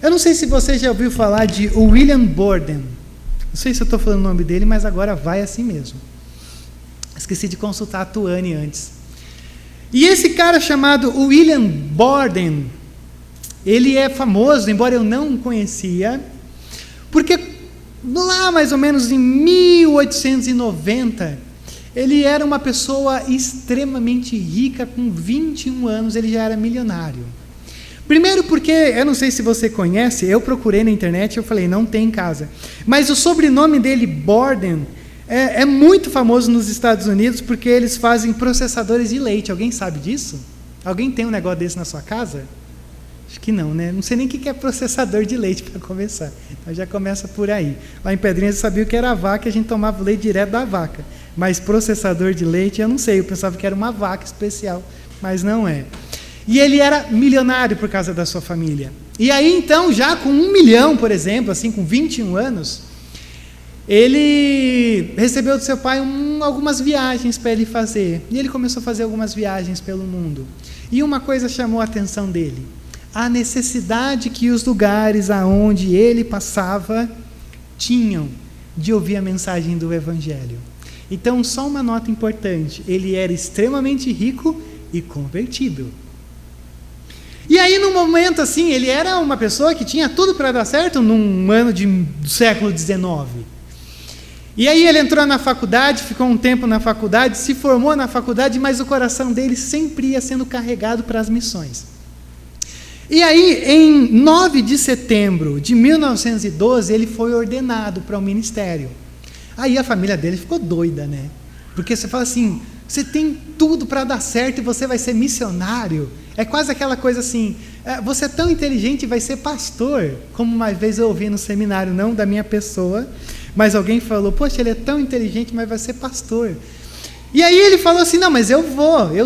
Eu não sei se você já ouviu falar de William Borden. Não sei se eu estou falando o nome dele, mas agora vai assim mesmo. Esqueci de consultar a Tuane antes. E esse cara chamado William Borden, ele é famoso, embora eu não o conhecia, porque lá mais ou menos em 1890, ele era uma pessoa extremamente rica, com 21 anos ele já era milionário. Primeiro porque, eu não sei se você conhece, eu procurei na internet e eu falei, não tem em casa. Mas o sobrenome dele, Borden, é muito famoso nos Estados Unidos porque eles fazem processadores de leite. Alguém sabe disso? Alguém tem um negócio desse na sua casa? Acho que não, né? Não sei nem o que é processador de leite para começar. Então já começa por aí. Lá em Pedrinhas eu sabia o que era a vaca e a gente tomava o leite direto da vaca. Mas processador de leite eu não sei. Eu pensava que era uma vaca especial, mas não é. E ele era milionário por causa da sua família. E aí então, já com 1 milhão, por exemplo, assim, com 21 anos, ele recebeu do seu pai algumas viagens para ele fazer. E ele começou a fazer algumas viagens pelo mundo. E uma coisa chamou a atenção dele: a necessidade que os lugares aonde ele passava tinham de ouvir a mensagem do Evangelho. Então, só uma nota importante: ele era extremamente rico e convertido. E aí, num momento assim, ele era uma pessoa que tinha tudo para dar certo num ano do século XIX. E aí ele entrou na faculdade, ficou um tempo na faculdade, se formou na faculdade, mas o coração dele sempre ia sendo carregado para as missões. E aí, em 9 de setembro de 1912, ele foi ordenado para o ministério. Aí a família dele ficou doida, né? Porque você fala assim, você tem tudo para dar certo e você vai ser missionário. É quase aquela coisa assim, você é tão inteligente e vai ser pastor. Como uma vez eu ouvi no seminário, não da minha pessoa, mas alguém falou, poxa, ele é tão inteligente, mas vai ser pastor. E aí ele falou assim, não, mas eu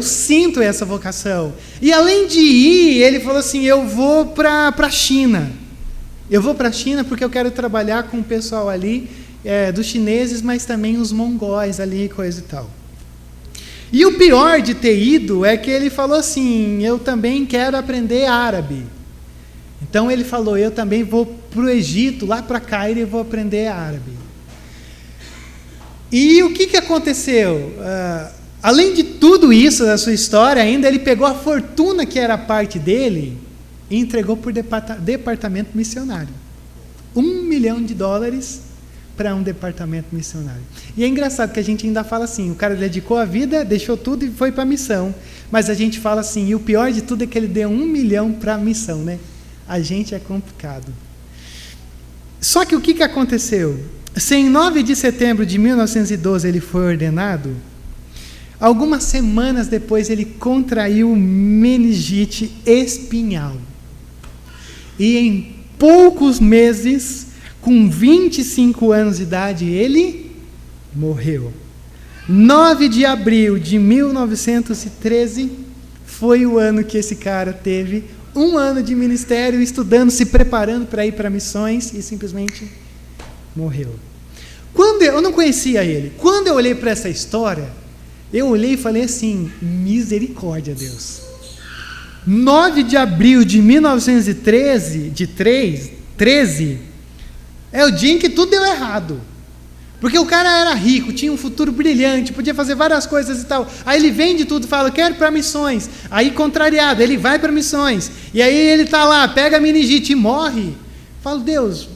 sinto essa vocação. E além de ir, ele falou assim, eu vou para a China. Eu vou para a China porque eu quero trabalhar com o pessoal ali, dos chineses, mas também os mongóis ali, coisa e tal. E o pior de ter ido é que ele falou assim, eu também quero aprender árabe. Então ele falou, eu também vou para o Egito, lá para Cairo, e vou aprender árabe. E o que aconteceu? Além de tudo isso, da sua história, ainda ele pegou a fortuna que era parte dele e entregou por departamento missionário. $1 milhão para um departamento missionário. E é engraçado que a gente ainda fala assim, o cara dedicou a vida, deixou tudo e foi para a missão. Mas a gente fala assim, e o pior de tudo é que ele deu 1 milhão para a missão, né? A gente é complicado. Só que o que aconteceu? Se em 9 de setembro de 1912 ele foi ordenado, algumas semanas depois ele contraiu meningite espinhal. E em poucos meses, com 25 anos de idade, ele morreu. 9 de abril de 1913 foi o ano que esse cara teve 1 ano de ministério, estudando, se preparando para ir para missões, e simplesmente morreu. Eu não conhecia ele. Quando eu olhei para essa história, eu olhei e falei assim, misericórdia, Deus. 9 de abril de 1913, é o dia em que tudo deu errado. Porque o cara era rico, tinha um futuro brilhante, podia fazer várias coisas e tal. Aí ele vende tudo e fala, quero ir para missões. Aí, contrariado, ele vai para missões. E aí ele está lá, pega a meningite e morre. Falo, Deus,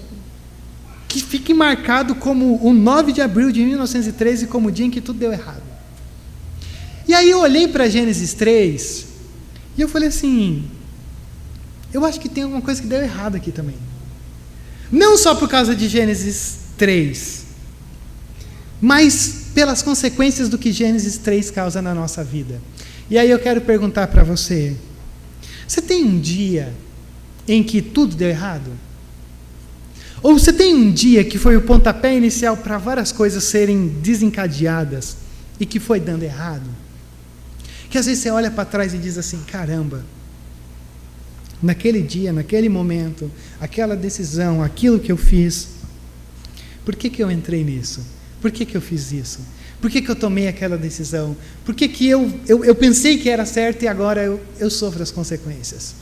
que fique marcado como o 9 de abril de 1913 como o dia em que tudo deu errado. E aí eu olhei para Gênesis 3 e eu falei assim, eu acho que tem alguma coisa que deu errado aqui também. Não só por causa de Gênesis 3, mas pelas consequências do que Gênesis 3 causa na nossa vida. E aí eu quero perguntar para você, você tem um dia em que tudo deu errado? Ou você tem um dia que foi o pontapé inicial para várias coisas serem desencadeadas e que foi dando errado? Que às vezes você olha para trás e diz assim, caramba, naquele dia, naquele momento, aquela decisão, aquilo que eu fiz, por que eu entrei nisso? Por que eu fiz isso? Por que eu tomei aquela decisão? Por que eu pensei que era certo e agora eu sofro as consequências?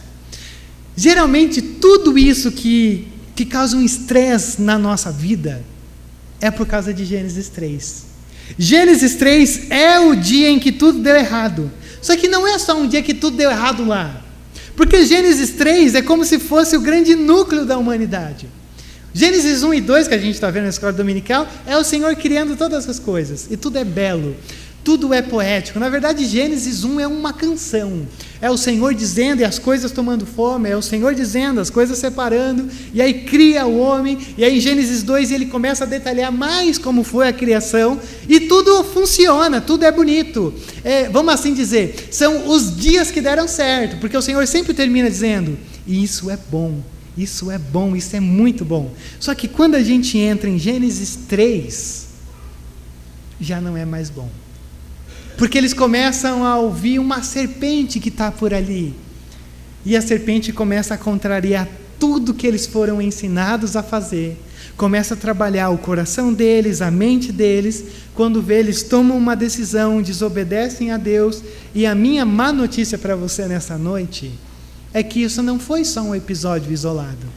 Geralmente, tudo isso que causa um estresse na nossa vida é por causa de Gênesis 3. Gênesis 3 é o dia em que tudo deu errado. Só que não é só um dia que tudo deu errado lá. Porque Gênesis 3 é como se fosse o grande núcleo da humanidade. Gênesis 1 e 2, que a gente está vendo na escola dominical, é o Senhor criando todas as coisas. E tudo é belo, tudo é poético. Na verdade, Gênesis 1 é uma canção. É o Senhor dizendo e as coisas tomando forma. É o Senhor dizendo, as coisas separando. E aí cria o homem. E aí em Gênesis 2 ele começa a detalhar mais como foi a criação. E tudo funciona, tudo é bonito. Vamos assim dizer, são os dias que deram certo. Porque o Senhor sempre termina dizendo, isso é bom. Isso é bom, isso é muito bom. Só que quando a gente entra em Gênesis 3, já não é mais bom. Porque eles começam a ouvir uma serpente que está por ali. E a serpente começa a contrariar tudo que eles foram ensinados a fazer. Começa a trabalhar o coração deles, a mente deles. Quando vê, eles tomam uma decisão, desobedecem a Deus. E a minha má notícia para você nessa noite é que isso não foi só um episódio isolado.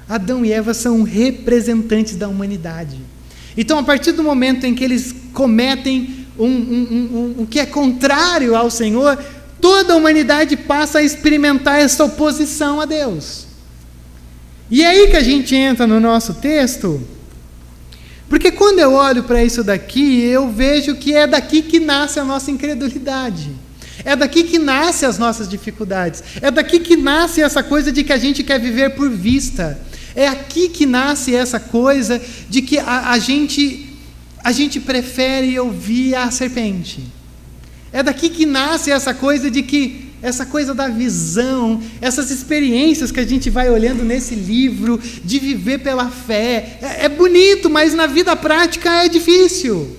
Adão e Eva são representantes da humanidade. Então, a partir do momento em que eles cometem o que é contrário ao Senhor, toda a humanidade passa a experimentar essa oposição a Deus. E é aí que a gente entra no nosso texto, porque quando eu olho para isso daqui, eu vejo que é daqui que nasce a nossa incredulidade. É daqui que nascem as nossas dificuldades. É daqui que nasce essa coisa de que a gente quer viver por vista. É aqui que nasce essa coisa de que a gente prefere ouvir a serpente. É daqui que nasce essa coisa de que, essa coisa da visão, essas experiências que a gente vai olhando nesse livro, de viver pela fé. É bonito, mas na vida prática é difícil.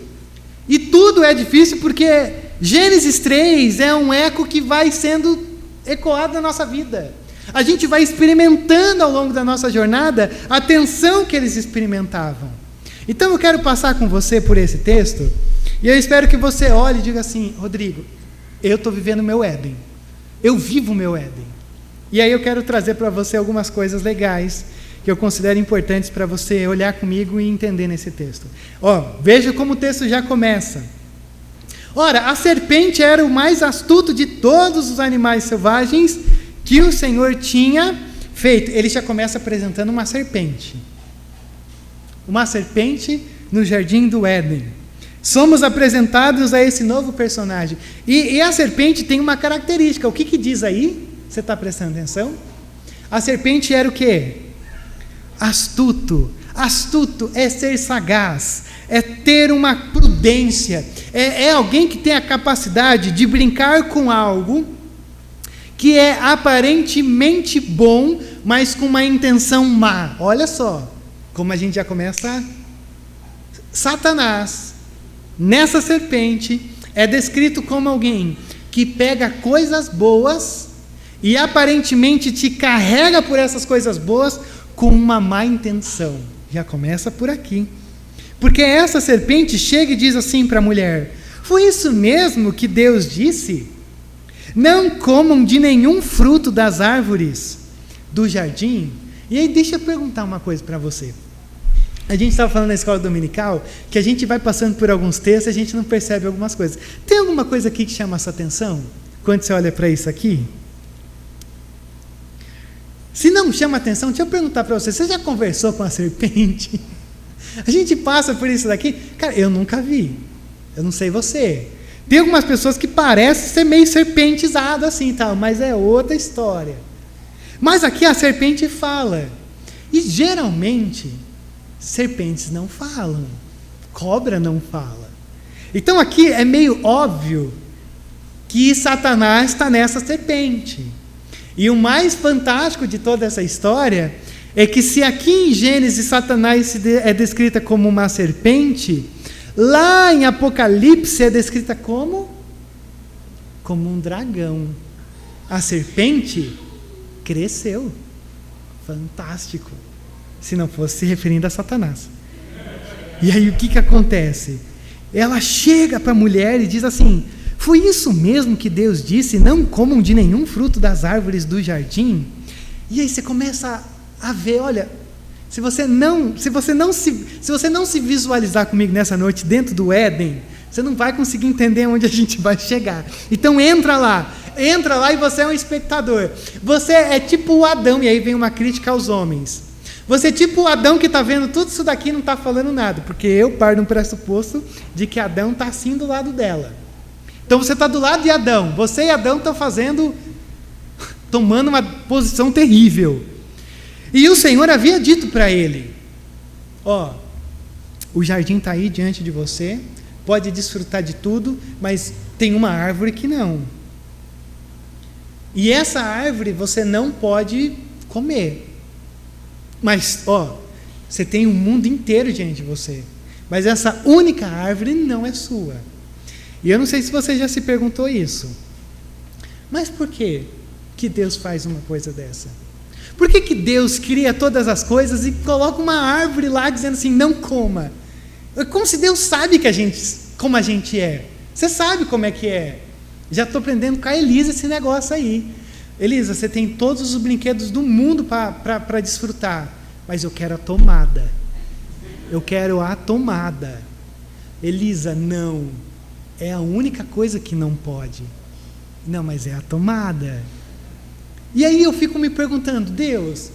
E tudo é difícil porque Gênesis 3 é um eco que vai sendo ecoado na nossa vida. A gente vai experimentando ao longo da nossa jornada a tensão que eles experimentavam. Então eu quero passar com você por esse texto, e eu espero que você olhe e diga assim, Rodrigo, eu estou vivendo o meu Éden. Eu vivo o meu Éden. E aí eu quero trazer para você algumas coisas legais que eu considero importantes para você olhar comigo e entender nesse texto. Veja como o texto já começa. Ora, a serpente era o mais astuto de todos os animais selvagens que o Senhor tinha feito. Ele já começa apresentando uma serpente. Uma serpente no jardim do Éden. Somos apresentados a esse novo personagem. E a serpente tem uma característica. O que diz aí? Você está prestando atenção? A serpente era o quê? Astuto. Astuto é ser sagaz, é ter uma prudência, é alguém que tem a capacidade de brincar com algo que é aparentemente bom, mas com uma intenção má. Olha só, como a gente já começa. Satanás, nessa serpente, é descrito como alguém que pega coisas boas e aparentemente te carrega por essas coisas boas com uma má intenção. Já começa por aqui. Porque essa serpente chega e diz assim para a mulher: foi isso mesmo que Deus disse? Não comam de nenhum fruto das árvores do jardim. E aí deixa eu perguntar uma coisa para você. A gente estava falando na escola dominical que a gente vai passando por alguns textos e a gente não percebe algumas coisas. Tem alguma coisa aqui que chama a sua atenção? Quando você olha para isso aqui? Se não chama atenção, deixa eu perguntar para você. Você já conversou com a serpente? A gente passa por isso daqui. Cara, eu nunca vi. Eu não sei você. Tem algumas pessoas que parecem ser meio serpentizado assim, tal, mas é outra história. Mas aqui a serpente fala. E geralmente, serpentes não falam. Cobra não fala. Então aqui é meio óbvio que Satanás está nessa serpente. E o mais fantástico de toda essa história é que se aqui em Gênesis Satanás é descrita como uma serpente, lá em Apocalipse é descrita como um dragão. A serpente cresceu. Fantástico. Se não fosse se referindo a Satanás. E aí o que acontece? Ela chega para a mulher e diz assim: foi isso mesmo que Deus disse, não comam de nenhum fruto das árvores do jardim? E aí você começa a ver, olha, se você não se visualizar comigo nessa noite dentro do Éden, você não vai conseguir entender onde a gente vai chegar. Então entra lá e você é um espectador. Você é tipo o Adão, e aí vem uma crítica aos homens. Você é tipo o Adão que está vendo tudo isso daqui e não está falando nada, porque eu paro de um pressuposto de que Adão está assim do lado dela. Então você está do lado de Adão, você e Adão estão tomando uma posição terrível. E o Senhor havia dito para ele, o jardim está aí diante de você, pode desfrutar de tudo, mas tem uma árvore que não. E essa árvore você não pode comer. Mas, você tem um mundo inteiro diante de você. Mas essa única árvore não é sua. E eu não sei se você já se perguntou isso. Mas por que Deus faz uma coisa dessa? Por que Deus cria todas as coisas e coloca uma árvore lá dizendo assim, não coma? É como se Deus sabe como a gente é. Você sabe como é que é. Já estou aprendendo com a Elisa esse negócio aí. Elisa, você tem todos os brinquedos do mundo para desfrutar, mas eu quero a tomada. Eu quero a tomada. Elisa, não. É a única coisa que não pode. Não, mas é a tomada. E aí eu fico me perguntando, Deus,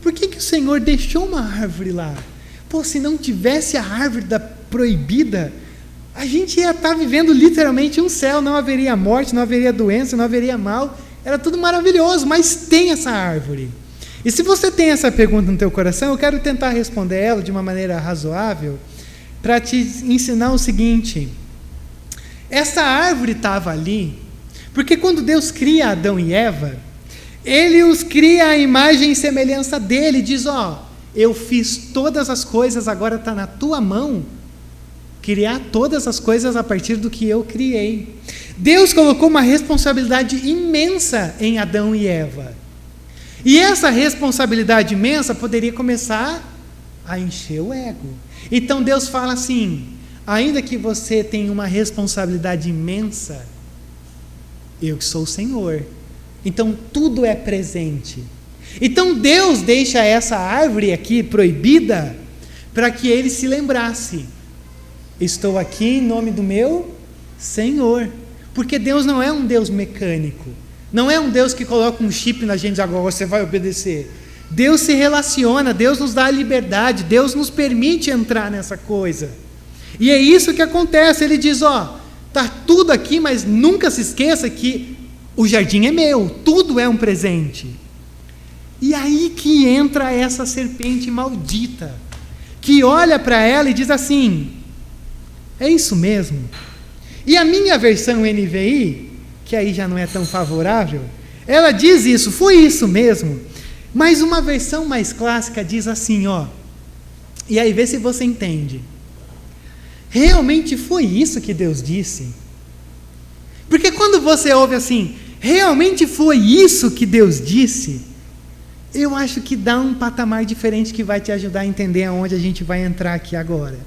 por que o Senhor deixou uma árvore lá? Se não tivesse a árvore da proibida, a gente ia estar vivendo literalmente um céu, não haveria morte, não haveria doença, não haveria mal, era tudo maravilhoso, mas tem essa árvore. E se você tem essa pergunta no teu coração, eu quero tentar responder ela de uma maneira razoável, para te ensinar o seguinte: essa árvore estava ali, porque quando Deus cria Adão e Eva, Ele os cria à imagem e semelhança dele, diz, eu fiz todas as coisas, agora está na tua mão, criar todas as coisas a partir do que eu criei. Deus colocou uma responsabilidade imensa em Adão e Eva. E essa responsabilidade imensa poderia começar a encher o ego. Então Deus fala assim, ainda que você tenha uma responsabilidade imensa, eu que sou o Senhor. Então tudo é presente. Então Deus deixa essa árvore aqui proibida para que ele se lembrasse. Estou aqui em nome do meu Senhor. Porque Deus não é um Deus mecânico. Não é um Deus que coloca um chip na gente, agora você vai obedecer. Deus se relaciona, Deus nos dá a liberdade, Deus nos permite entrar nessa coisa. E é isso que acontece. Ele diz, está tudo aqui, mas nunca se esqueça que o jardim é meu, tudo é um presente. E aí que entra essa serpente maldita, que olha para ela e diz assim, é isso mesmo? E a minha versão NVI, que aí já não é tão favorável, ela diz isso, foi isso mesmo. Mas uma versão mais clássica diz assim, e aí vê se você entende. Realmente foi isso que Deus disse? Porque quando você ouve assim, realmente foi isso que Deus disse, eu acho que dá um patamar diferente que vai te ajudar a entender aonde a gente vai entrar aqui agora.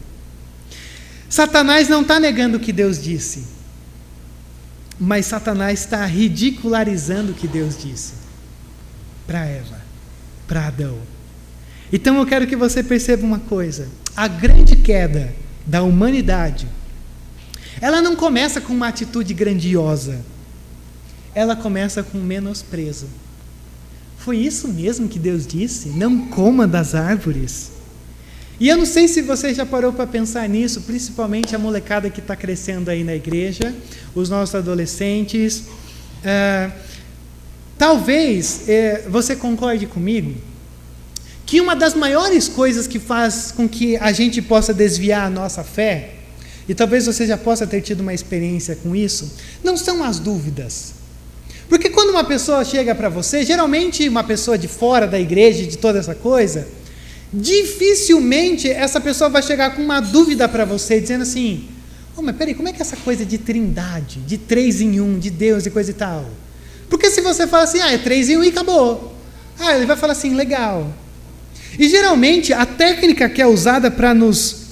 Satanás não está negando o que Deus disse, mas Satanás está ridicularizando o que Deus disse para Eva, para Adão. Então eu quero que você perceba uma coisa: a grande queda da humanidade, ela não começa com uma atitude grandiosa, ela começa com um menosprezo. Foi isso mesmo que Deus disse? Não coma das árvores. E eu não sei se você já parou para pensar nisso, principalmente a molecada que está crescendo aí na igreja, os nossos adolescentes. Talvez você concorde comigo que uma das maiores coisas que faz com que a gente possa desviar a nossa fé, e talvez você já possa ter tido uma experiência com isso, não são as dúvidas. Porque quando uma pessoa chega para você, geralmente uma pessoa de fora da igreja, de toda essa coisa, dificilmente essa pessoa vai chegar com uma dúvida para você, dizendo assim, mas peraí, como é que é essa coisa de trindade, de 3 em 1, de Deus e coisa e tal? Porque se você fala assim, é 3 em 1 e acabou. Ele vai falar assim, legal. E geralmente a técnica que é usada para nos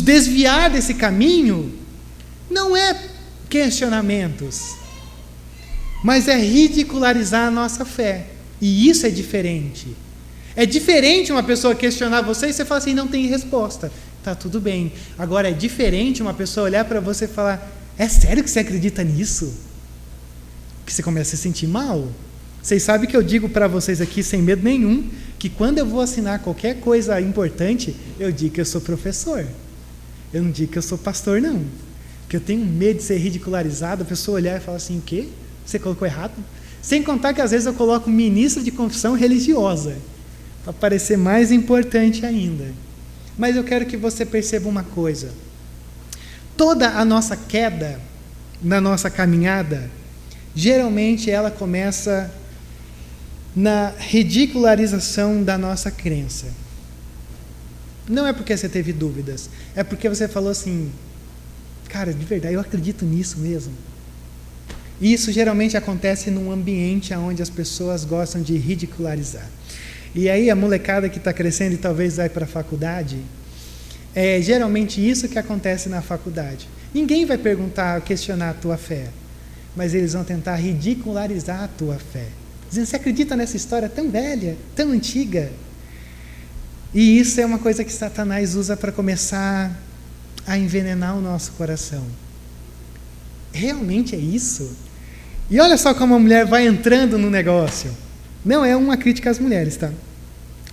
desviar desse caminho não é questionamentos, mas é ridicularizar a nossa fé. E isso é diferente. É diferente uma pessoa questionar você e você falar assim, não tem resposta. Tá tudo bem. Agora é diferente uma pessoa olhar para você e falar, é sério que você acredita nisso? Que você começa a se sentir mal. Vocês sabem que eu digo para vocês aqui sem medo nenhum, que quando eu vou assinar qualquer coisa importante, eu digo que eu sou professor. Eu não digo que eu sou pastor, não. Porque eu tenho medo de ser ridicularizado, a pessoa olhar e falar assim, o quê? Você colocou errado? Sem contar que às vezes eu coloco ministro de confissão religiosa, para parecer mais importante ainda. Mas eu quero que você perceba uma coisa. Toda a nossa queda na nossa caminhada, geralmente ela começa na ridicularização da nossa crença. Não é porque você teve dúvidas, é porque você falou assim, cara, de verdade, eu acredito nisso mesmo. E isso geralmente acontece num ambiente onde as pessoas gostam de ridicularizar. E aí a molecada que está crescendo e talvez vai para a faculdade, é geralmente isso que acontece na faculdade. Ninguém vai perguntar, questionar a tua fé, mas eles vão tentar ridicularizar a tua fé. Dizendo, você acredita nessa história tão velha, tão antiga? E isso é uma coisa que Satanás usa para começar a envenenar o nosso coração. Realmente é isso? E olha só como a mulher vai entrando no negócio. Não é uma crítica às mulheres, tá?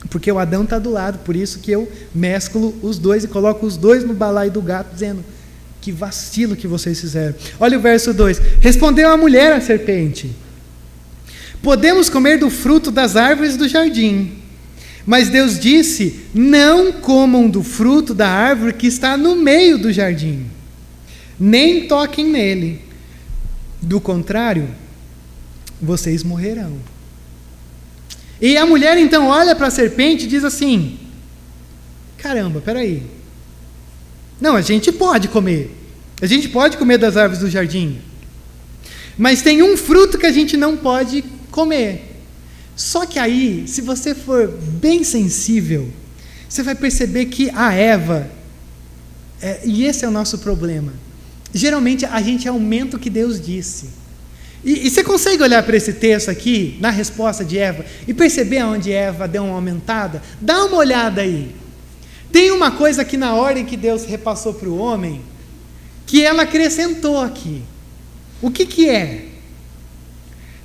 Porque o Adão está do lado, por isso que eu mesclo os dois e coloco os dois no balaio do gato, dizendo, que vacilo que vocês fizeram. Olha o verso 2. Respondeu a mulher à serpente, podemos comer do fruto das árvores do jardim. Mas Deus disse, não comam do fruto da árvore que está no meio do jardim, nem toquem nele. Do contrário, vocês morrerão. E a mulher então olha para a serpente e diz assim, caramba, peraí. Não, a gente pode comer. A gente pode comer das árvores do jardim. Mas tem um fruto que a gente não pode comer. Só que aí, se você for bem sensível, você vai perceber que a Eva, e esse é o nosso problema, geralmente a gente aumenta o que Deus disse. E você consegue olhar para esse texto aqui, na resposta de Eva, e perceber onde Eva deu uma aumentada? Dá uma olhada aí. Tem uma coisa que na ordem que Deus repassou para o homem, que ela acrescentou aqui. O que é?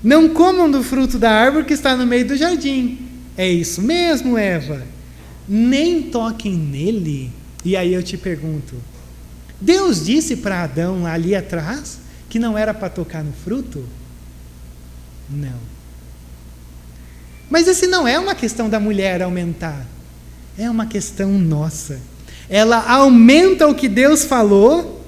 Não comam do fruto da árvore que está no meio do jardim. É isso mesmo, Eva. Nem toquem nele. E aí eu te pergunto, Deus disse para Adão ali atrás que não era para tocar no fruto? Não. Mas esse não é uma questão da mulher aumentar. É uma questão nossa. Ela aumenta o que Deus falou.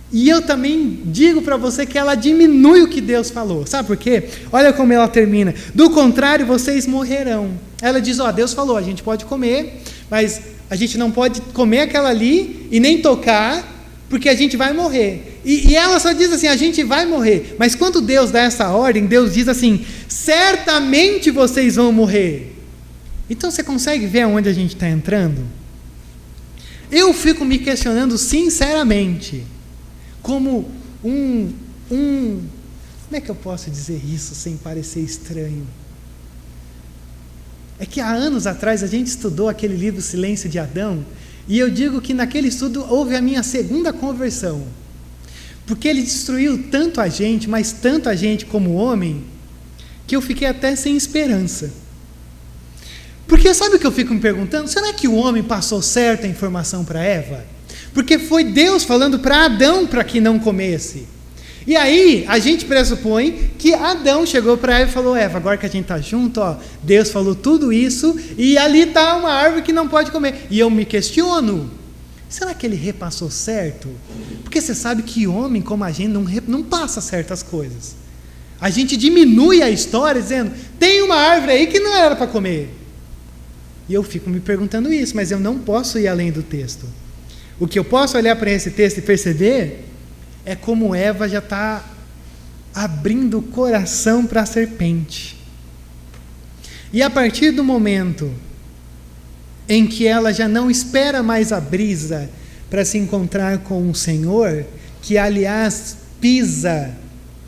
E eu também digo para você que ela diminui o que Deus falou. Sabe por quê? Olha como ela termina. Do contrário, vocês morrerão. Ela diz, Deus falou, a gente pode comer, mas a gente não pode comer aquela ali e nem tocar, porque a gente vai morrer. E ela só diz assim, a gente vai morrer. Mas quando Deus dá essa ordem, Deus diz assim, certamente vocês vão morrer. Então você consegue ver aonde a gente está entrando? Eu fico me questionando sinceramente, como como é que eu posso dizer isso sem parecer estranho? É que há anos atrás a gente estudou aquele livro Silêncio de Adão, e eu digo que naquele estudo houve a minha segunda conversão, porque ele destruiu tanto a gente, mas tanto a gente como homem, que eu fiquei até sem esperança. Porque sabe o que eu fico me perguntando? Será que o homem passou certa a informação para Eva? Porque foi Deus falando para Adão para que não comesse. E aí, a gente pressupõe que Adão chegou para Eva e falou, Eva, agora que a gente está junto, Deus falou tudo isso, e ali está uma árvore que não pode comer. E eu me questiono, será que ele repassou certo? Porque você sabe que homem como a gente não passa certas coisas. A gente diminui a história dizendo, tem uma árvore aí que não era para comer. E eu fico me perguntando isso, mas eu não posso ir além do texto. O que eu posso olhar para esse texto e perceber é como Eva já está abrindo o coração para a serpente. E a partir do momento em que ela já não espera mais a brisa para se encontrar com o Senhor, que aliás pisa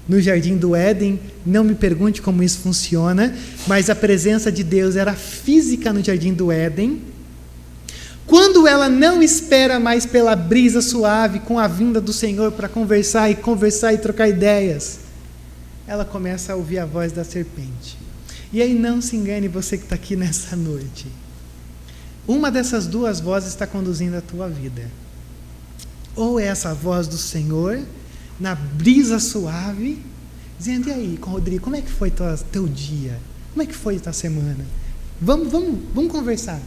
no Jardim do Éden. Não me pergunte como isso funciona, mas a presença de Deus era física no Jardim do Éden. Quando ela não espera mais pela brisa suave com a vinda do Senhor para conversar e trocar ideias, ela começa a ouvir a voz da serpente. E aí não se engane, você que está aqui nessa noite. Uma dessas duas vozes está conduzindo a tua vida. Ou é essa voz do Senhor, na brisa suave, dizendo: e aí, Rodrigo, como é que foi teu dia? Como é que foi tua semana? Vamos conversar.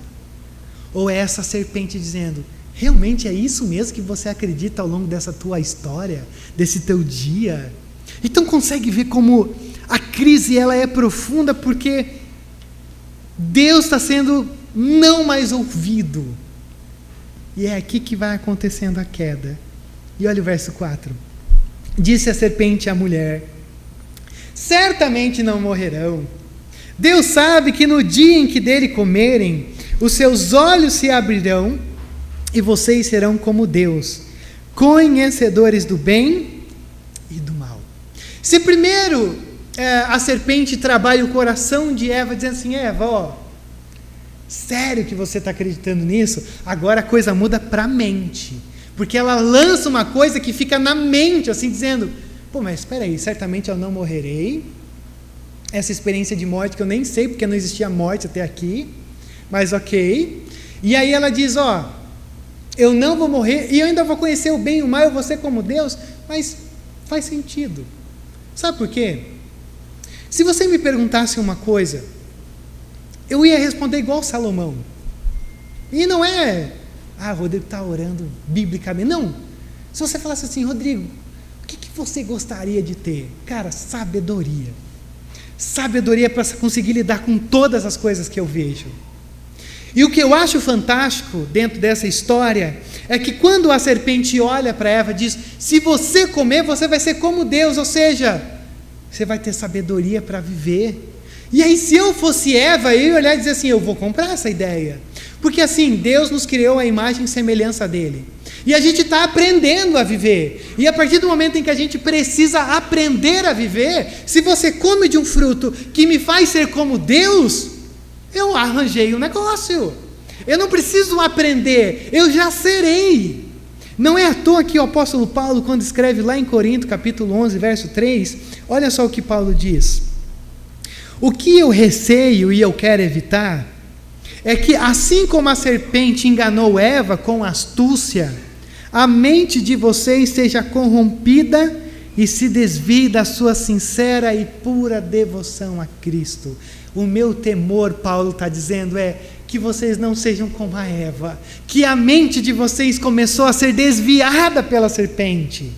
Ou é essa serpente dizendo: realmente é isso mesmo que você acredita ao longo dessa tua história, desse teu dia? Então consegue ver como a crise ela é profunda, porque Deus está sendo não mais ouvido. E é aqui que vai acontecendo a queda. E olha o verso 4. Disse a serpente à mulher: certamente não morrerão. Deus sabe que no dia em que dele comerem, os seus olhos se abrirão e vocês serão como Deus, conhecedores do bem e do mal. Se primeiro a serpente trabalha o coração de Eva, dizendo assim: Eva, sério que você está acreditando nisso? Agora a coisa muda para a mente, porque ela lança uma coisa que fica na mente, assim, dizendo: pô, mas espera aí, certamente eu não morrerei. Essa experiência de morte que eu nem sei, porque não existia morte até aqui, mas ok. E aí ela diz: eu não vou morrer, e eu ainda vou conhecer o bem e o mal, eu vou ser como Deus. Mas faz sentido. Sabe por quê? Se você me perguntasse uma coisa, eu ia responder igual Salomão. E não é: Rodrigo está orando biblicamente. Não. Se você falasse assim: Rodrigo, o que você gostaria de ter? Cara, sabedoria. Sabedoria para conseguir lidar com todas as coisas que eu vejo. E o que eu acho fantástico dentro dessa história é que quando a serpente olha para Eva, diz: se você comer, você vai ser como Deus, ou seja, você vai ter sabedoria para viver. E aí, se eu fosse Eva, eu ia olhar e dizer assim: eu vou comprar essa ideia. Porque assim, Deus nos criou a imagem e semelhança dele. E a gente está aprendendo a viver. E a partir do momento em que a gente precisa aprender a viver, se você come de um fruto que me faz ser como Deus, eu arranjei um negócio. Eu não preciso aprender, eu já serei. Não é à toa que o apóstolo Paulo, quando escreve lá em Corinto, capítulo 11, verso 3, olha só o que Paulo diz: o que eu receio e eu quero evitar é que, assim como a serpente enganou Eva com astúcia, a mente de vocês seja corrompida e se desvie da sua sincera e pura devoção a Cristo. O meu temor, Paulo está dizendo, é que vocês não sejam como a Eva, que a mente de vocês começou a ser desviada pela serpente.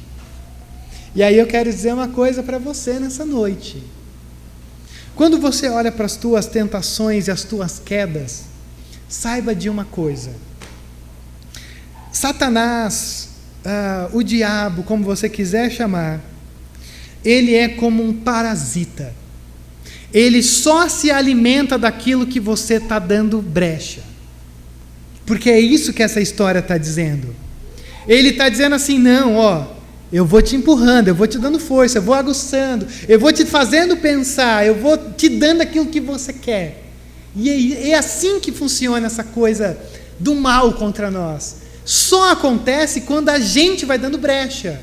E aí eu quero dizer uma coisa para você nessa noite. Quando você olha para as tuas tentações e as tuas quedas, saiba de uma coisa: Satanás, o diabo, como você quiser chamar, ele é como um parasita. Ele só se alimenta daquilo que você está dando brecha. Porque é isso que essa história está dizendo. Ele está dizendo assim: não, eu vou te empurrando, eu vou te dando força, eu vou aguçando, eu vou te fazendo pensar, eu vou te dando aquilo que você quer. E é assim que funciona essa coisa do mal contra nós. Só acontece quando a gente vai dando brecha.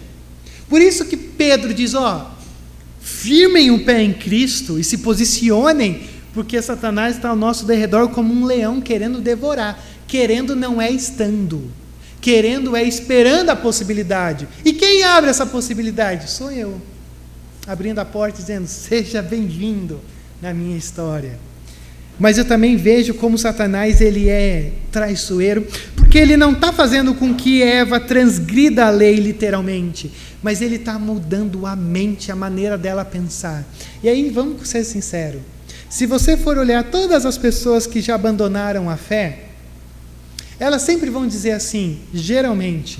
Por isso que Pedro diz: firmem o pé em Cristo e se posicionem, porque Satanás está ao nosso derredor como um leão querendo devorar. Querendo não é estando, querendo é esperando a possibilidade. E quem abre essa possibilidade? Sou eu, abrindo a porta dizendo: seja bem-vindo na minha história. Mas eu também vejo como Satanás ele é traiçoeiro, porque ele não está fazendo com que Eva transgrida a lei literalmente, mas ele está mudando a mente, a maneira dela pensar. E aí, vamos ser sinceros, se você for olhar todas as pessoas que já abandonaram a fé, elas sempre vão dizer assim, geralmente: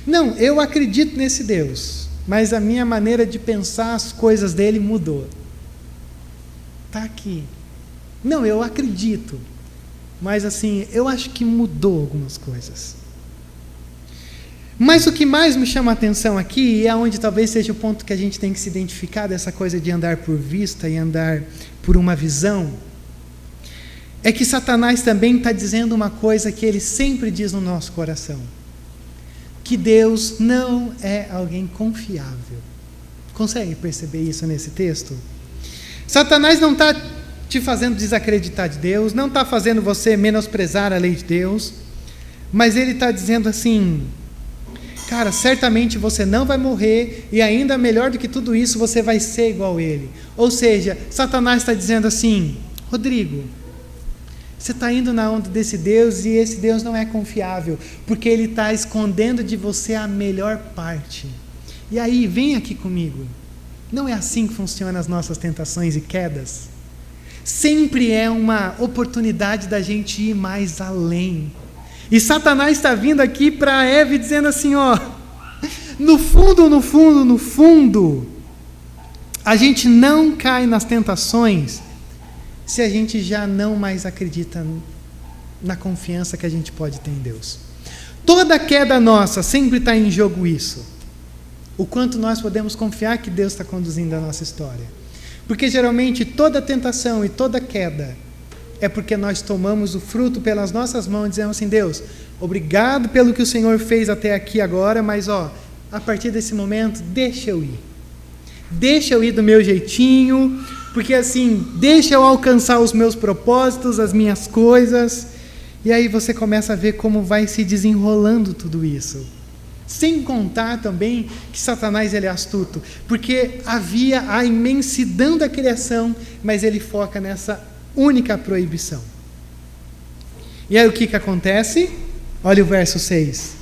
não, eu acredito nesse Deus, mas a minha maneira de pensar as coisas dele mudou. Está aqui. Não, eu acredito, mas assim, eu acho que mudou algumas coisas. Mas o que mais me chama a atenção aqui, e é onde talvez seja o ponto que a gente tem que se identificar dessa coisa de andar por vista e andar por uma visão, é que Satanás também está dizendo uma coisa que ele sempre diz no nosso coração: que Deus não é alguém confiável. Consegue perceber isso nesse texto? Satanás não está te fazendo desacreditar de Deus, não está fazendo você menosprezar a lei de Deus, mas ele está dizendo assim: cara, certamente você não vai morrer, e ainda melhor do que tudo isso, você vai ser igual a ele. Ou seja, Satanás está dizendo assim: Rodrigo, você está indo na onda desse Deus, e esse Deus não é confiável, porque ele está escondendo de você a melhor parte. E aí, vem aqui comigo. Não é assim que funcionam as nossas tentações e quedas? Sempre é uma oportunidade da gente ir mais além. E Satanás está vindo aqui para Eva dizendo assim, ó, no fundo, a gente não cai nas tentações se a gente já não mais acredita na confiança que a gente pode ter em Deus. Toda queda nossa sempre está em jogo isso. O quanto nós podemos confiar que Deus está conduzindo a nossa história. Porque geralmente toda tentação e toda queda é porque nós tomamos o fruto pelas nossas mãos e dizemos assim: Deus, obrigado pelo que o Senhor fez até aqui agora, mas a partir desse momento, deixa eu ir. Deixa eu ir do meu jeitinho, porque assim, deixa eu alcançar os meus propósitos, as minhas coisas. E aí você começa a ver como vai se desenrolando tudo isso. Sem contar também que Satanás ele é astuto, porque havia a imensidão da criação, mas ele foca nessa única proibição. E aí o que acontece? Olha o verso 6.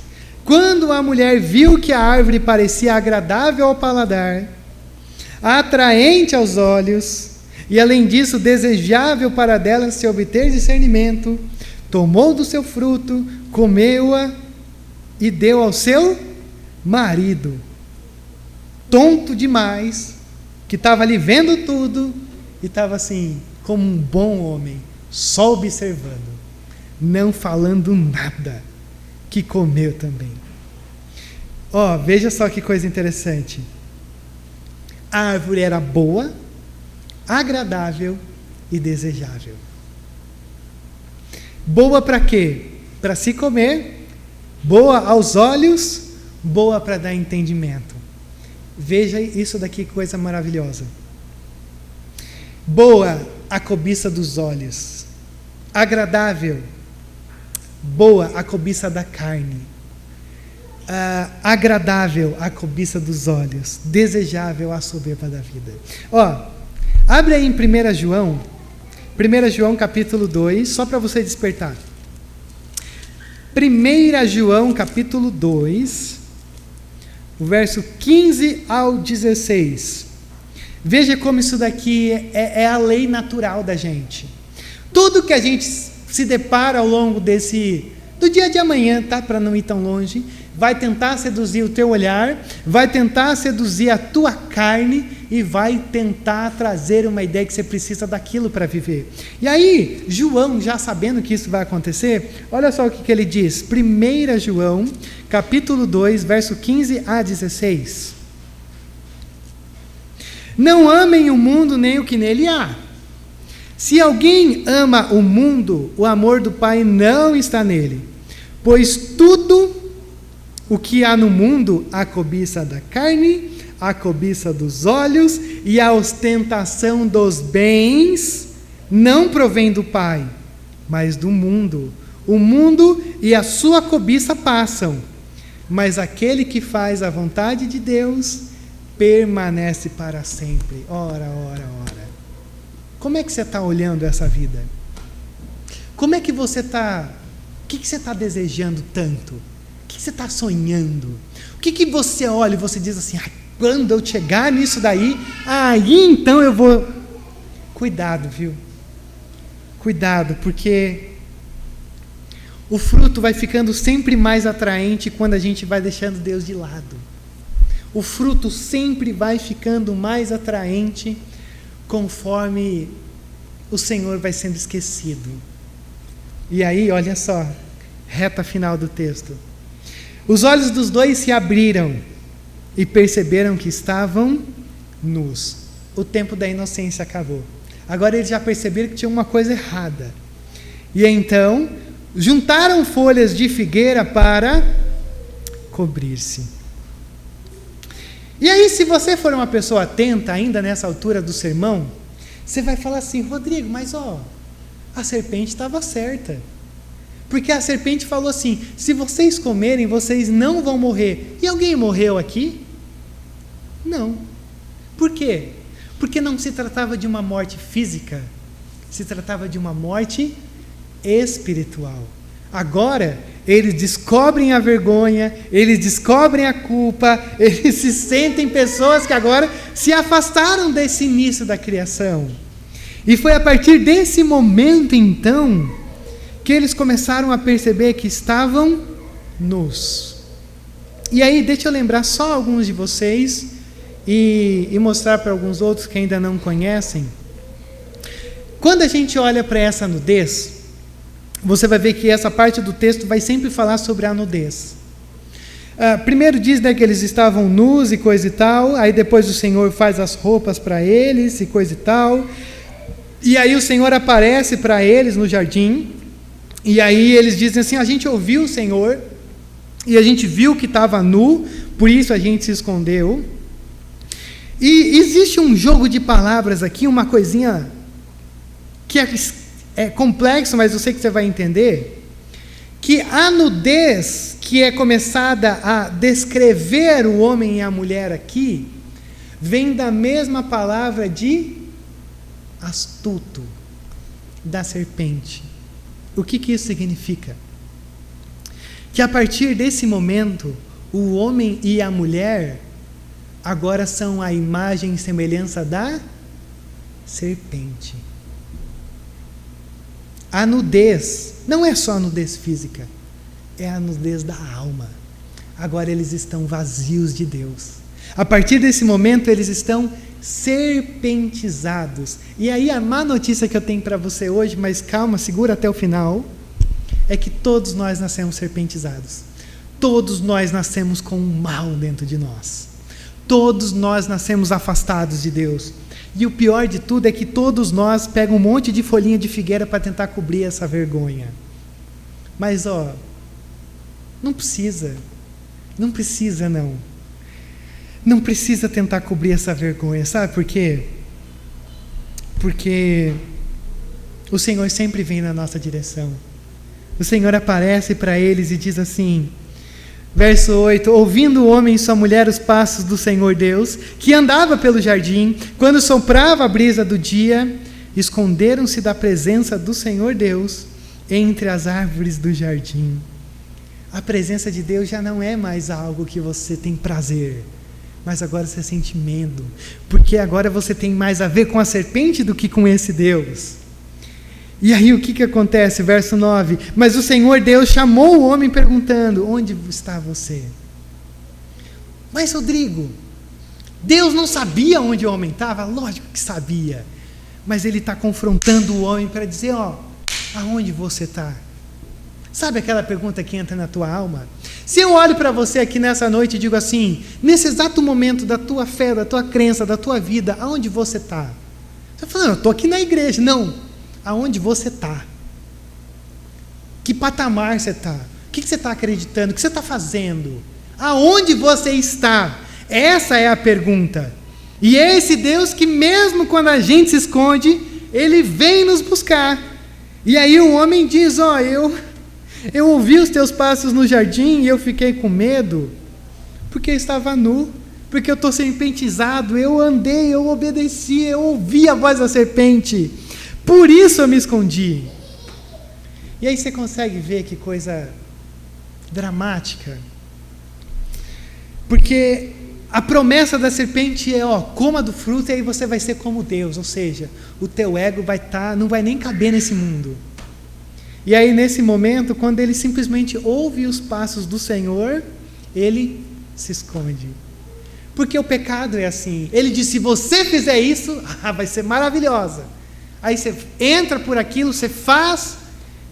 Quando a mulher viu que a árvore parecia agradável ao paladar, atraente aos olhos, e além disso desejável para dela se obter discernimento, tomou do seu fruto, comeu-a e deu ao seu marido, tonto demais, que estava ali vendo tudo, e estava assim, como um bom homem, só observando, não falando nada, que comeu também. Veja só que coisa interessante. A árvore era boa, agradável e desejável. Boa para quê? Para se comer, boa aos olhos, boa para dar entendimento. Veja isso daqui, coisa maravilhosa. Boa a cobiça dos olhos, agradável, boa a cobiça da carne, agradável a cobiça dos olhos, desejável a soberba da vida. Abre aí em 1 João capítulo 2, só para você despertar. 1 João capítulo 2, o verso 15 ao 16. Veja como isso daqui é a lei natural da gente. Tudo que a gente se depara ao longo do dia de amanhã, tá? Para não ir tão longe, vai tentar seduzir o teu olhar, vai tentar seduzir a tua carne e vai tentar trazer uma ideia que você precisa daquilo para viver. E aí, João, já sabendo que isso vai acontecer, olha só o que ele diz. 1 João, capítulo 2, verso 15 a 16. Não amem o mundo nem o que nele há. Se alguém ama o mundo, o amor do Pai não está nele. Pois tudo o que há no mundo, a cobiça da carne, a cobiça dos olhos e a ostentação dos bens, não provém do Pai, mas do mundo. O mundo e a sua cobiça passam, mas aquele que faz a vontade de Deus permanece para sempre. Ora. Como é que você está olhando essa vida? Como é que você está... O que você está desejando tanto? O que você está sonhando? O que você olha e você diz assim, quando eu chegar nisso daí, aí então eu vou... Cuidado, viu? Cuidado, porque o fruto vai ficando sempre mais atraente quando a gente vai deixando Deus de lado. O fruto sempre vai ficando mais atraente conforme o Senhor vai sendo esquecido. E aí, olha só, reta final do texto. Os olhos dos dois se abriram e perceberam que estavam nus. O tempo da inocência acabou. Agora eles já perceberam que tinha uma coisa errada. E então, juntaram folhas de figueira para cobrir-se. E aí, se você for uma pessoa atenta ainda nessa altura do sermão, você vai falar assim: Rodrigo, mas a serpente estava certa. Porque a serpente falou assim: se vocês comerem, vocês não vão morrer. E alguém morreu aqui? Não. Por quê? Porque não se tratava de uma morte física, se tratava de uma morte espiritual. Agora, eles descobrem a vergonha, eles descobrem a culpa, eles se sentem pessoas que agora se afastaram desse início da criação. E foi a partir desse momento, então, que eles começaram a perceber que estavam nus. E aí, deixa eu lembrar só alguns de vocês e mostrar para alguns outros que ainda não conhecem. Quando a gente olha para essa nudez, você vai ver que essa parte do texto vai sempre falar sobre a nudez. Primeiro diz, né, que eles estavam nus e coisa e tal, aí depois o Senhor faz as roupas para eles e coisa e tal, e aí o Senhor aparece para eles no jardim, e aí eles dizem assim: a gente ouviu o Senhor, e a gente viu que estava nu, por isso a gente se escondeu. E existe um jogo de palavras aqui, uma coisinha que é complexo, mas eu sei que você vai entender, que a nudez que é começada a descrever o homem e a mulher aqui, vem da mesma palavra de astuto, da serpente. O que isso significa? Que a partir desse momento, o homem e a mulher agora são a imagem e semelhança da serpente. A nudez não é só a nudez física, é a nudez da alma. Agora eles estão vazios de Deus. A partir desse momento eles estão serpentizados. E aí a má notícia que eu tenho para você hoje, mas calma, segura até o final, é que todos nós nascemos serpentizados. Todos nós nascemos com um mal dentro de nós. Todos nós nascemos afastados de Deus. E o pior de tudo é que todos nós pegamos um monte de folhinha de figueira para tentar cobrir essa vergonha. Mas não precisa. Não precisa não. Não precisa tentar cobrir essa vergonha. Sabe por quê? Porque o Senhor sempre vem na nossa direção. O Senhor aparece para eles e diz assim, verso 8: ouvindo o homem e sua mulher os passos do Senhor Deus, que andava pelo jardim, quando soprava a brisa do dia, esconderam-se da presença do Senhor Deus entre as árvores do jardim. A presença de Deus já não é mais algo que você tem prazer, mas agora você sente medo, porque agora você tem mais a ver com a serpente do que com esse Deus. E aí o que acontece? Verso 9: mas o Senhor Deus chamou o homem perguntando: onde está você? Mas Rodrigo, Deus não sabia onde o homem estava? Lógico que sabia, mas Ele está confrontando o homem para dizer: aonde você está? Sabe aquela pergunta que entra na tua alma? Se eu olho para você aqui nessa noite e digo assim, nesse exato momento da tua fé, da tua crença, da tua vida, aonde você está? Você fala: eu estou aqui na igreja. Não, aonde você está? Que patamar você está? O que você está acreditando? O que você está fazendo? Aonde você está? Essa é a pergunta. E é esse Deus que mesmo quando a gente se esconde, Ele vem nos buscar. E aí o homem diz: eu ouvi os teus passos no jardim e eu fiquei com medo, porque eu estava nu, porque eu estou serpentizado, eu andei, eu obedeci, eu ouvi a voz da serpente, por isso eu me escondi. E aí você consegue ver que coisa dramática, porque a promessa da serpente é: coma do fruto e aí você vai ser como Deus, ou seja, o teu ego não vai nem caber nesse mundo. E aí nesse momento, quando ele simplesmente ouve os passos do Senhor, ele se esconde. Porque o pecado é assim. Ele diz: se você fizer isso, vai ser maravilhosa. Aí você entra por aquilo, você faz,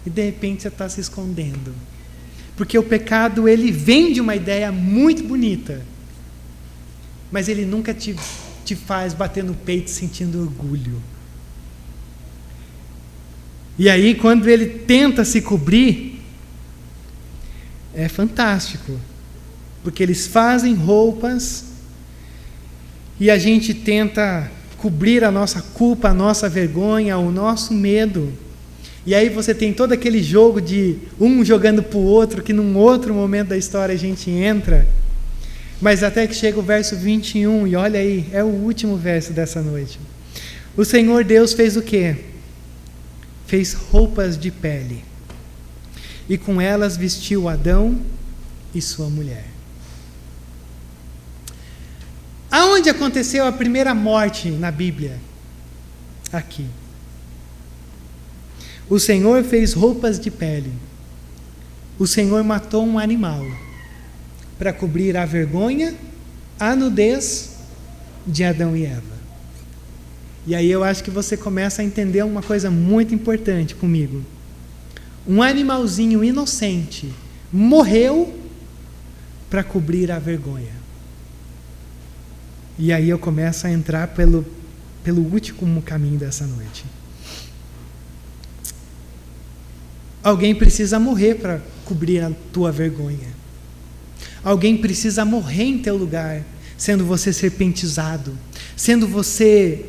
e de repente você está se escondendo. Porque o pecado, ele vende uma ideia muito bonita, mas ele nunca te faz bater no peito sentindo orgulho. E aí, quando ele tenta se cobrir, é fantástico, porque eles fazem roupas e a gente tenta cobrir a nossa culpa, a nossa vergonha, o nosso medo. E aí você tem todo aquele jogo de um jogando para o outro, que num outro momento da história a gente entra, mas até que chega o verso 21, e olha aí, é o último verso dessa noite. O Senhor Deus fez o quê? Fez roupas de pele, e com elas vestiu Adão e sua mulher. Aonde aconteceu a primeira morte na Bíblia? Aqui. O Senhor fez roupas de pele. O Senhor matou um animal para cobrir a vergonha, a nudez de Adão e Eva. E aí eu acho que você começa a entender uma coisa muito importante comigo. Um animalzinho inocente morreu para cobrir a vergonha. E aí eu começo a entrar pelo último caminho dessa noite. Alguém precisa morrer para cobrir a tua vergonha. Alguém precisa morrer em teu lugar, sendo você serpentizado, sendo você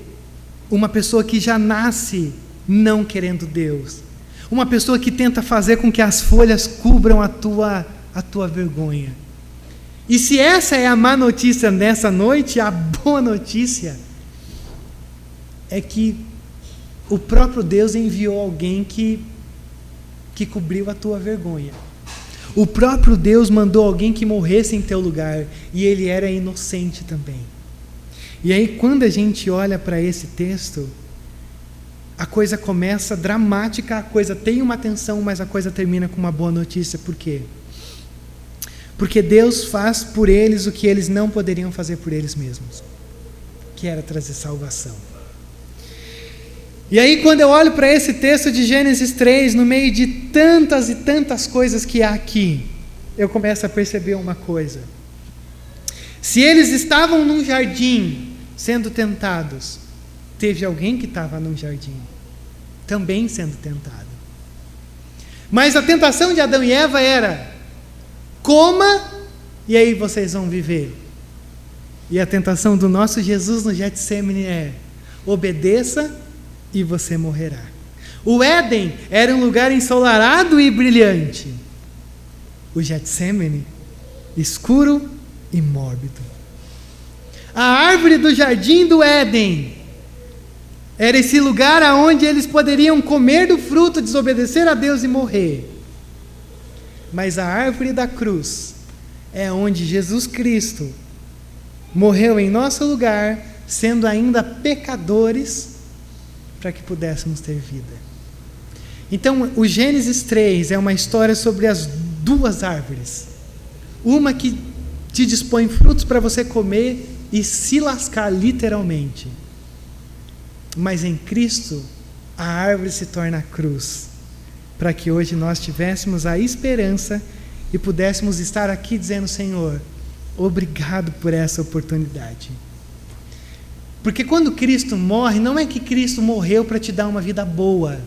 uma pessoa que já nasce não querendo Deus, uma pessoa que tenta fazer com que as folhas cubram a tua vergonha. E se essa é a má notícia nessa noite, a boa notícia é que o próprio Deus enviou alguém que cobriu a tua vergonha. O próprio Deus mandou alguém que morresse em teu lugar, e ele era inocente também. E aí, quando a gente olha para esse texto, a coisa começa dramática, a coisa tem uma tensão, mas a coisa termina com uma boa notícia. Por quê? Porque Deus faz por eles o que eles não poderiam fazer por eles mesmos, que era trazer salvação. E aí, quando eu olho para esse texto de Gênesis 3, no meio de tantas e tantas coisas que há aqui, eu começo a perceber uma coisa. Se eles estavam num jardim sendo tentados, teve alguém que estava num jardim também sendo tentado. Mas a tentação de Adão e Eva era: coma e aí vocês vão viver. E a tentação do nosso Jesus no Getsemane é: obedeça e você morrerá. O Éden era um lugar ensolarado e brilhante. O Getsemane, escuro e mórbido. A árvore do jardim do Éden era esse lugar aonde eles poderiam comer do fruto, desobedecer a Deus e morrer. Mas a árvore da cruz é onde Jesus Cristo morreu em nosso lugar, sendo ainda pecadores, para que pudéssemos ter vida. Então, o Gênesis 3 é uma história sobre as duas árvores. Uma que te dispõe frutos para você comer e se lascar literalmente. Mas em Cristo, a árvore se torna a cruz, para que hoje nós tivéssemos a esperança e pudéssemos estar aqui dizendo: Senhor, obrigado por essa oportunidade. Porque quando Cristo morre, não é que Cristo morreu para te dar uma vida boa.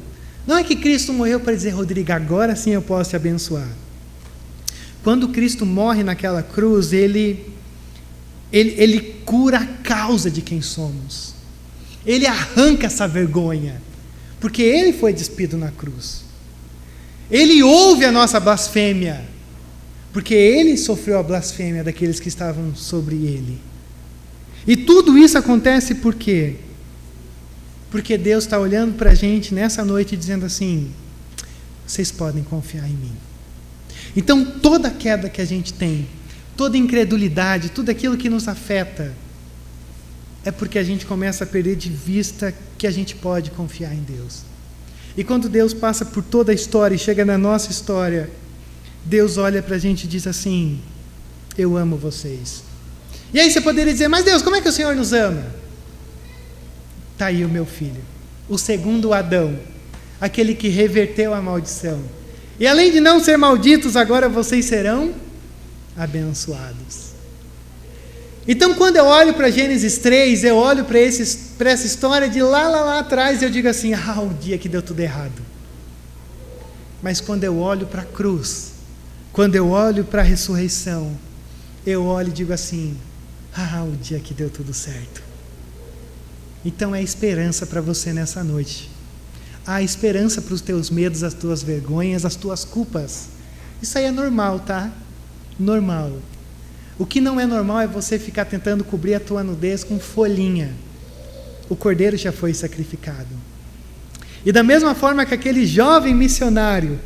Não é que Cristo morreu para dizer: Rodrigo, agora sim eu posso te abençoar. Quando Cristo morre naquela cruz, Ele cura a causa de quem somos. Ele arranca essa vergonha, porque Ele foi despido na cruz. Ele ouve a nossa blasfêmia, porque Ele sofreu a blasfêmia daqueles que estavam sobre Ele. E tudo isso acontece por quê? Porque Deus está olhando para a gente nessa noite e dizendo assim: vocês podem confiar em mim. Então toda queda que a gente tem, toda incredulidade, tudo aquilo que nos afeta, é porque a gente começa a perder de vista que a gente pode confiar em Deus. E quando Deus passa por toda a história e chega na nossa história, Deus olha para a gente e diz assim: eu amo vocês. E aí você poderia dizer: mas Deus, como é que o Senhor nos ama? Está aí o meu filho, o segundo Adão, aquele que reverteu a maldição. E além de não ser malditos, agora vocês serão abençoados. Então, quando eu olho para Gênesis 3, eu olho para essa história de lá atrás, eu digo assim, o dia que deu tudo errado. Mas quando eu olho para a cruz, quando eu olho para a ressurreição, eu olho e digo assim, o dia que deu tudo certo. Então é esperança para você nessa noite. Há esperança para os teus medos, as tuas vergonhas, as tuas culpas. Isso aí é normal, tá? Normal. O que não é normal é você ficar tentando cobrir a tua nudez com folhinha. O cordeiro já foi sacrificado. E da mesma forma que aquele jovem missionário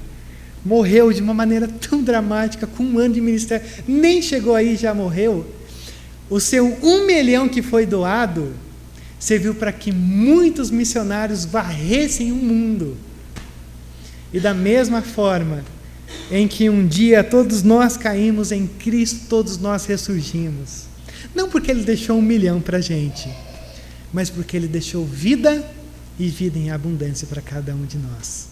morreu de uma maneira tão dramática, com 1 ano de ministério, nem chegou aí e já morreu, o seu 1 milhão que foi doado serviu para que muitos missionários varressem o mundo. E da mesma forma em que um dia todos nós caímos em Cristo, todos nós ressurgimos. Não porque Ele deixou 1 milhão para a gente, mas porque Ele deixou vida e vida em abundância para cada um de nós.